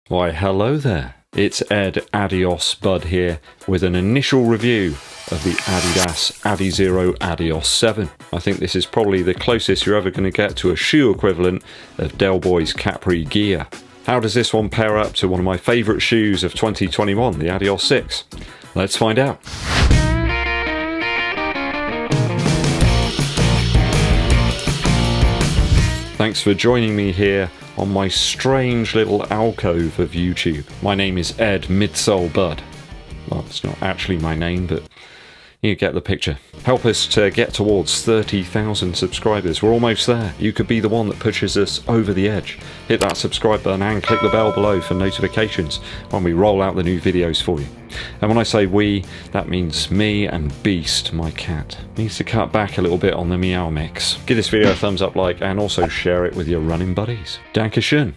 Why, hello there. It's Ed Adios Bud here with an initial review of the Adidas Adizero Adios 7. I think this is probably the closest you're ever going to get to a shoe equivalent of Del Boy's Capri gear. How does this one pair up to one of my favourite shoes of 2021, the Adios 6? Let's find out. Thanks for joining me here on my strange little alcove of YouTube. My name is Ed Midsole Bud. Well, it's not actually my name, but you get the picture. Help us to get towards 30,000 subscribers. We're almost there. You could be the one that pushes us over the edge. Hit that subscribe button and click the bell below for notifications when we roll out the new videos for you. And when I say we, that means me and Beast, my cat. Needs to cut back a little bit on the meow mix. Give this video a thumbs up like and also share it with your running buddies. Dankeschön.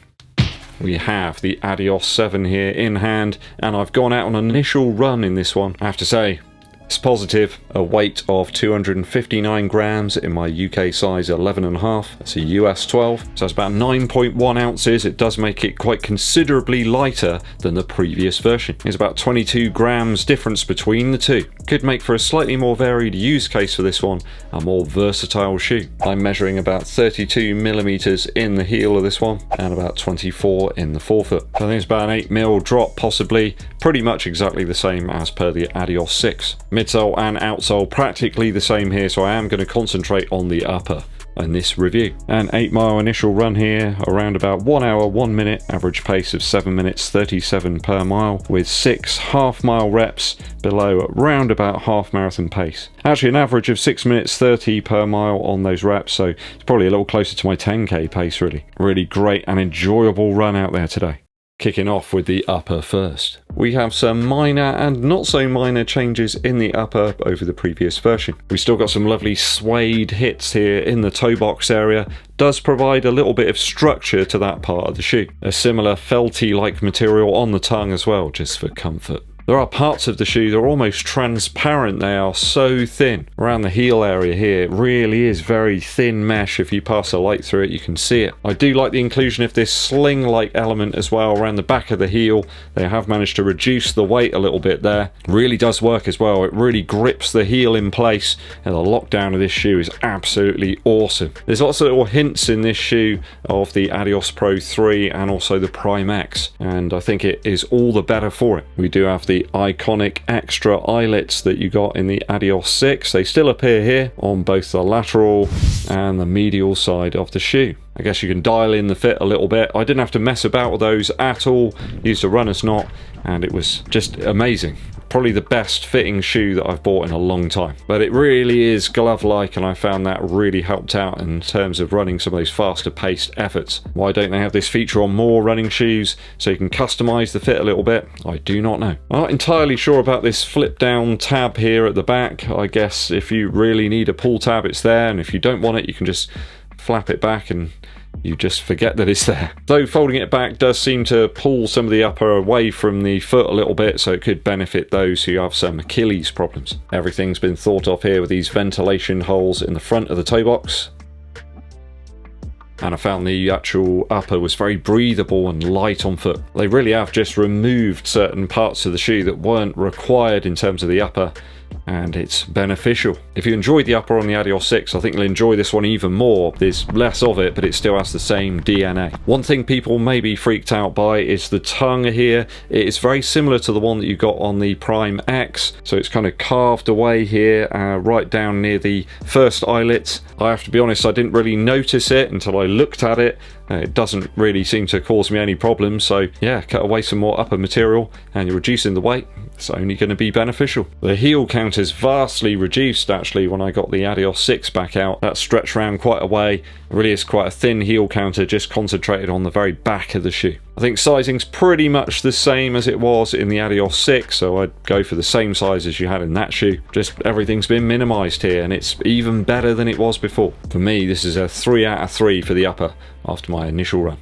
We have the Adios 7 here in hand, and I've gone out on an initial run in this one. I have to say, it's positive, a weight of 259 grams in my UK size 11.5, that's a US 12, so it's about 9.1 ounces. It does make it quite considerably lighter than the previous version. There's about 22 grams difference between the two. Could make for a slightly more varied use case for this one, a more versatile shoe. I'm measuring about 32 millimeters in the heel of this one and about 24 in the forefoot. I think it's about an 8mm drop possibly, pretty much exactly the same as per the Adios 6. Midsole and outsole practically the same here, so I am going to concentrate on the upper in this review. An 8-mile initial run here, around about 1 hour 1 minute, average pace of 7 minutes 37 per mile, with 6 half-mile reps below around about half marathon pace. Actually an average of 6 minutes 30 per mile on those reps, so it's probably a little closer to my 10k pace really. Really great and enjoyable run out there today. Kicking off with the upper first. We have some minor and not so minor changes in the upper over the previous version. We still got some lovely suede hits here in the toe box area. Does provide a little bit of structure to that part of the shoe. A similar felty-like material on the tongue as well, just for comfort. There are parts of the shoe that are almost transparent. They are so thin. Around the heel area here, it really is very thin mesh. If you pass a light through it, you can see it. I do like the inclusion of this sling-like element as well around the back of the heel. They have managed to reduce the weight a little bit there. Really does work as well. It really grips the heel in place, and the lockdown of this shoe is absolutely awesome. There's lots of little hints in this shoe of the Adios Pro 3 and also the Prime X, and I think it is all the better for it. We do have the iconic extra eyelets that you got in the Adios 6. They still appear here on both the lateral and the medial side of the shoe. I guess you can dial in the fit a little bit. I didn't have to mess about with those at all. Used a runner's knot and it was just amazing. Probably the best fitting shoe that I've bought in a long time. But it really is glove-like, and I found that really helped out in terms of running some of those faster paced efforts. Why don't they have this feature on more running shoes so you can customize the fit a little bit? I do not know. I'm not entirely sure about this flip down tab here at the back. I guess if you really need a pull tab, it's there, and if you don't want it, you can just flap it back and you just forget that it's there. Though folding it back does seem to pull some of the upper away from the foot a little bit, so it could benefit those who have some Achilles problems. Everything's been thought of here with these ventilation holes in the front of the toe box. And I found the actual upper was very breathable and light on foot. They really have just removed certain parts of the shoe that weren't required in terms of the upper, and it's beneficial. If you enjoyed the upper on the Adios 6, I think you'll enjoy this one even more. There's less of it, but it still has the same DNA. One thing people may be freaked out by is the tongue here. It is very similar to the one that you got on the Prime X, so it's kind of carved away here, right down near the first eyelets. I have to be honest, I didn't really notice it until I looked at it. It doesn't really seem to cause me any problems, so yeah, cut away some more upper material and you're reducing the weight. It's only going to be beneficial. The heel count is vastly reduced actually when I got the Adios 6 back out. That stretched around quite a way. It really is quite a thin heel counter, just concentrated on the very back of the shoe. I think sizing's pretty much the same as it was in the Adios 6, so I'd go for the same size as you had in that shoe. Just everything's been minimized here, and it's even better than it was before. For me, this is a 3 out of 3 for the upper after my initial run.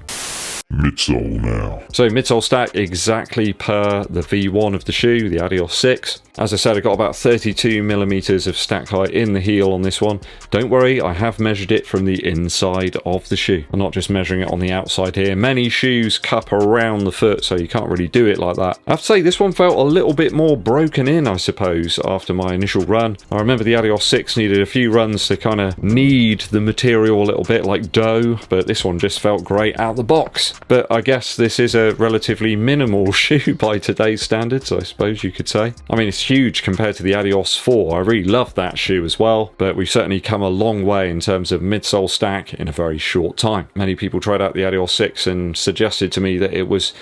Midsole now. So midsole stack exactly per the V1 of the shoe, the Adios 6. As I said, I got about 32 millimeters of stack height in the heel on this one. Don't worry, I have measured it from the inside of the shoe. I'm not just measuring it on the outside here. Many shoes cup around the foot, so you can't really do it like that. I have to say, this one felt a little bit more broken in, I suppose, after my initial run. I remember the Adios 6 needed a few runs to kind of knead the material a little bit like dough, but this one just felt great out the box. But I guess this is a relatively minimal shoe by today's standards, I suppose you could say. I mean, it's huge compared to the Adios 4. I really love that shoe as well, but we've certainly come a long way in terms of midsole stack in a very short time. Many people tried out the Adios 6 and suggested to me that it was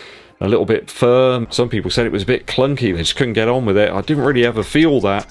a little bit firm. Some people said it was a bit clunky, they just couldn't get on with it. I didn't really ever feel that.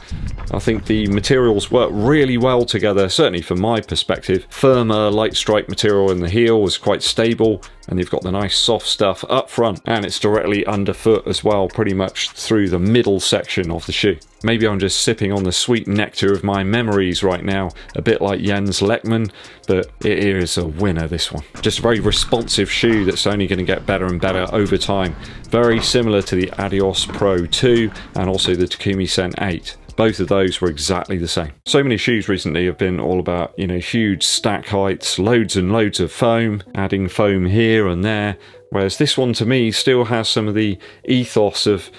I think the materials work really well together, certainly from my perspective. Firmer light strike material in the heel was quite stable, and you've got the nice soft stuff up front, and it's directly underfoot as well, pretty much through the middle section of the shoe. Maybe I'm just sipping on the sweet nectar of my memories right now, a bit like Jens Lechmann, but it is a winner, this one. Just a very responsive shoe that's only going to get better and better over time. Very similar to the Adios Pro 2 and also the Takumi Sen 8. Both of those were exactly the same. So many shoes recently have been all about, you know, huge stack heights, loads and loads of foam, adding foam here and there, whereas this one to me still has some of the ethos of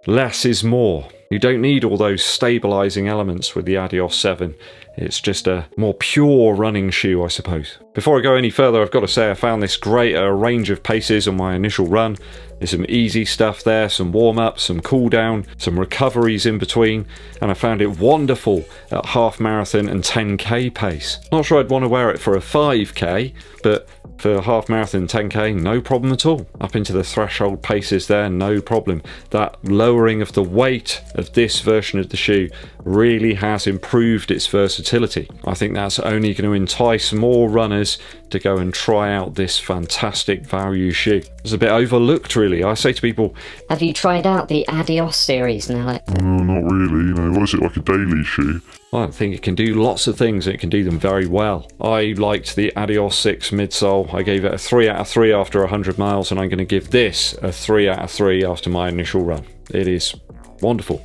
less is more. You don't need all those stabilizing elements with the Adios 7. It's just a more pure running shoe, I suppose. Before I go any further, I've got to say I found this great at a range of paces on my initial run. There's some easy stuff there, some warm-up, some cool-down, some recoveries in between, and I found it wonderful at half marathon and 10k pace. Not sure I'd want to wear it for a 5k, but for half marathon 10k, no problem at all. Up into the threshold paces there, no problem. That lowering of the weight of this version of the shoe really has improved its versatility. I think that's only going to entice more runners to go and try out this fantastic value shoe. It's a bit overlooked, really. I say to people, have you tried out the Adios series now? Not really, you know. What is it, like a daily shoe? I think it can do lots of things, and it can do them very well. I liked the Adios 6 midsole. I gave it a 3 out of 3 after 100 miles, and I'm going to give this a 3 out of 3 after my initial run. It is wonderful.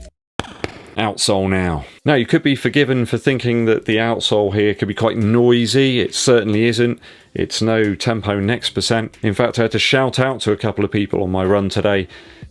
Outsole now. Now, you could be forgiven for thinking that the outsole here could be quite noisy. It certainly isn't. It's no tempo next percent. In fact, I had to shout out to a couple of people on my run today.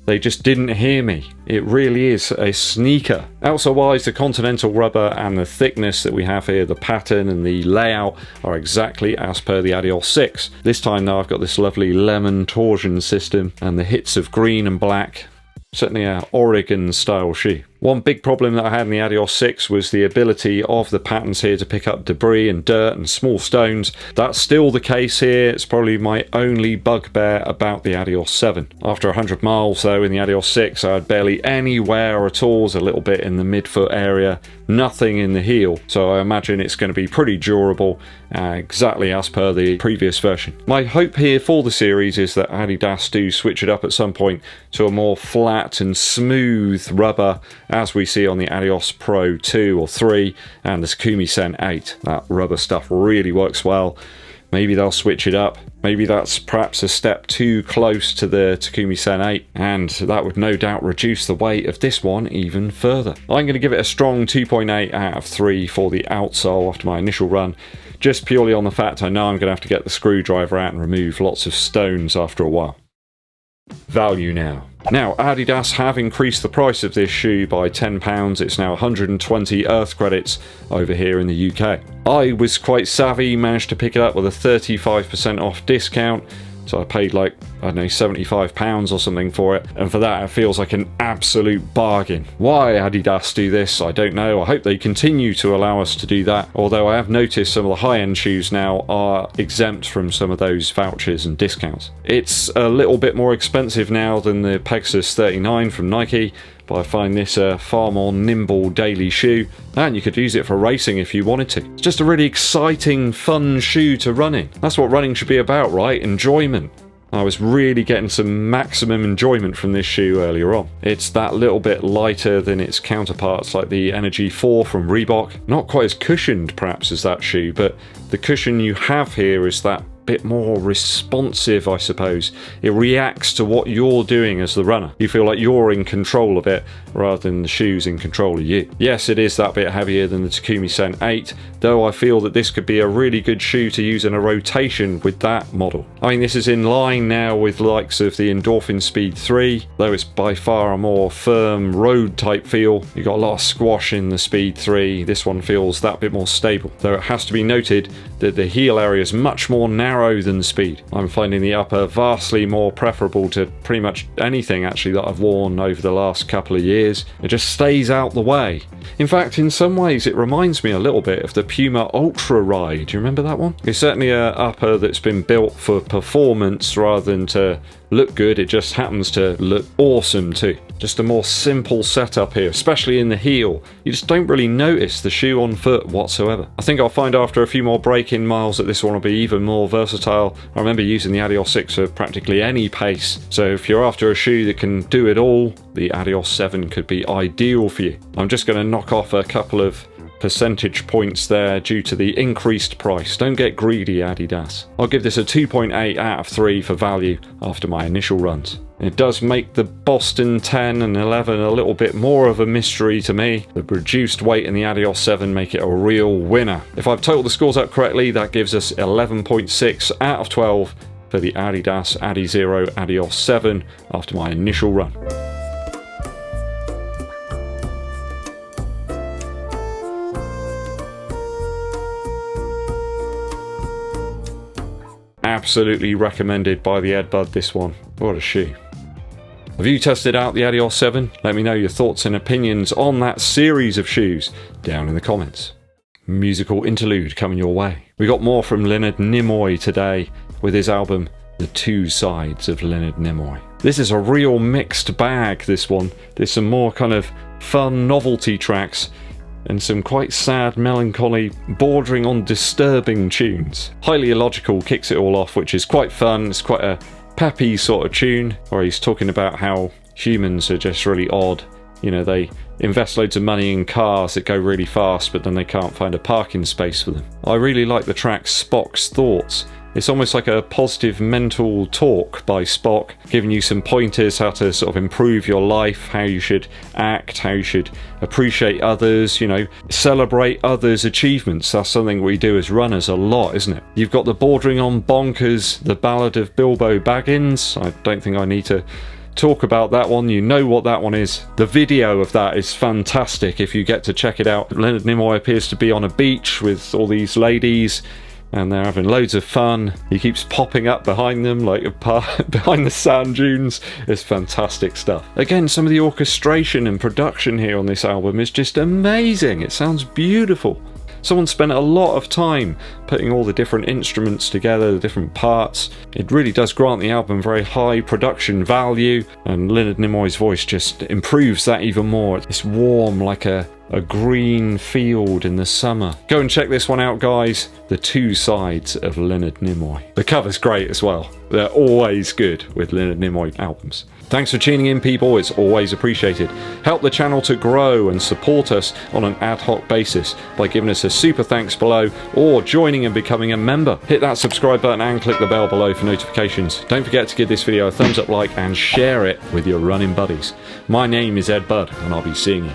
They just didn't hear me. It really is a sneaker. Outsole-wise, the Continental rubber and the thickness that we have here, the pattern and the layout are exactly as per the Adios 6. This time though, I've got this lovely lemon torsion system and the hits of green and black. Certainly an Oregon style shoe. One big problem that I had in the Adios 6 was the ability of the patterns here to pick up debris and dirt and small stones. That's still the case here. It's probably my only bugbear about the Adios 7. After 100 miles though in the Adios 6, I had barely any wear at all, a little bit in the midfoot area, nothing in the heel. So I imagine it's going to be pretty durable, exactly as per the previous version. My hope here for the series is that Adidas do switch it up at some point to a more flat and smooth rubber, as we see on the Adios Pro 2 or 3 and the Takumi Sen 8. That rubber stuff really works well. Maybe they'll switch it up. Maybe that's perhaps a step too close to the Takumi Sen 8, and that would no doubt reduce the weight of this one even further. I'm going to give it a strong 2.8 out of 3 for the outsole after my initial run, just purely on the fact I know I'm going to have to get the screwdriver out and remove lots of stones after a while. Value now. Now, Adidas have increased the price of this shoe by £10. It's now 120 Earth credits over here in the UK. I was quite savvy, managed to pick it up with a 35% off discount. So I paid like, I don't know, £75 or something for it. And for that, it feels like an absolute bargain. Why Adidas do this, I don't know. I hope they continue to allow us to do that. Although I have noticed some of the high-end shoes now are exempt from some of those vouchers and discounts. It's a little bit more expensive now than the Pegasus 39 from Nike, but I find this a far more nimble daily shoe, and you could use it for racing if you wanted to. It's just a really exciting, fun shoe to run in. That's what running should be about, right? Enjoyment. I was really getting some maximum enjoyment from this shoe earlier on. It's that little bit lighter than its counterparts like the Energy 4 from Reebok. Not quite as cushioned perhaps as that shoe, but the cushion you have here is that bit more responsive, I suppose. It reacts to what you're doing as the runner. You feel like you're in control of it rather than the shoes in control of you. Yes, it is that bit heavier than the Takumi Sen 8, though I feel that this could be a really good shoe to use in a rotation with that model. I mean, this is in line now with the likes of the Endorphin Speed 3, though it's by far a more firm road type feel. You've got a lot of squash in the Speed 3. This one feels that bit more stable, though it has to be noted that the heel area is much more narrow than the Speed. I'm finding the upper vastly more preferable to pretty much anything actually that I've worn over the last couple of years. It just stays out the way. In fact, in some ways it reminds me a little bit of the Puma Ultra Ride. Do you remember that one? It's certainly an upper that's been built for performance rather than to look good. It just happens to look awesome too. Just a more simple setup here, especially in the heel. You just don't really notice the shoe on foot whatsoever. I think I'll find after a few more break-in miles that this one will be even more versatile. I remember using the Adios 6 for practically any pace, so if you're after a shoe that can do it all, the Adios 7 could be ideal for you. I'm just going to knock off a couple of percentage points there due to the increased price. Don't get greedy, Adidas. I'll give this a 2.8 out of 3 for value after my initial runs. It does make the Boston 10 and 11 a little bit more of a mystery to me. The reduced weight in the Adios 7 make it a real winner. If I've totaled the scores up correctly, that gives us 11.6 out of 12 for the Adidas Adizero Adios 7 after my initial run. Absolutely recommended by the Eddbud, this one. What a shoe. Have you tested out the Adios 7? Let me know your thoughts and opinions on that series of shoes down in the comments. Musical interlude coming your way. We got more from Leonard Nimoy today with his album The Two Sides of Leonard Nimoy. This is a real mixed bag, this one. There's some more kind of fun novelty tracks and some quite sad, melancholy, bordering on disturbing tunes. Highly Illogical kicks it all off, which is quite fun. It's quite a peppy sort of tune where he's talking about how humans are just really odd. You know, they invest loads of money in cars that go really fast, but then they can't find a parking space for them. I really like the track Spock's Thoughts. It's almost like a positive mental talk by Spock, giving you some pointers how to sort of improve your life, how you should act, how you should appreciate others, you know, celebrate others' achievements. That's something we do as runners a lot, isn't it? You've got the bordering on bonkers, The Ballad of Bilbo Baggins. I don't think I need to talk about that one. You know what that one is. The video of that is fantastic if you get to check it out. Leonard Nimoy appears to be on a beach with all these ladies, and they're having loads of fun. He keeps popping up behind them, like behind the sand dunes. It's fantastic stuff. Again, some of the orchestration and production here on this album is just amazing. It sounds beautiful. Someone spent a lot of time putting all the different instruments together, the different parts. It really does grant the album very high production value, and Leonard Nimoy's voice just improves that even more. It's warm like a green field in the summer. Go and check this one out, guys. The Two Sides of Leonard Nimoy. The cover's great as well. They're always good with Leonard Nimoy albums. Thanks for tuning in, people. It's always appreciated. Help the channel to grow and support us on an ad hoc basis by giving us a super thanks below or joining and becoming a member. Hit that subscribe button and click the bell below for notifications. Don't forget to give this video a thumbs up, like, and share it with your running buddies. My name is Eddbud, and I'll be seeing you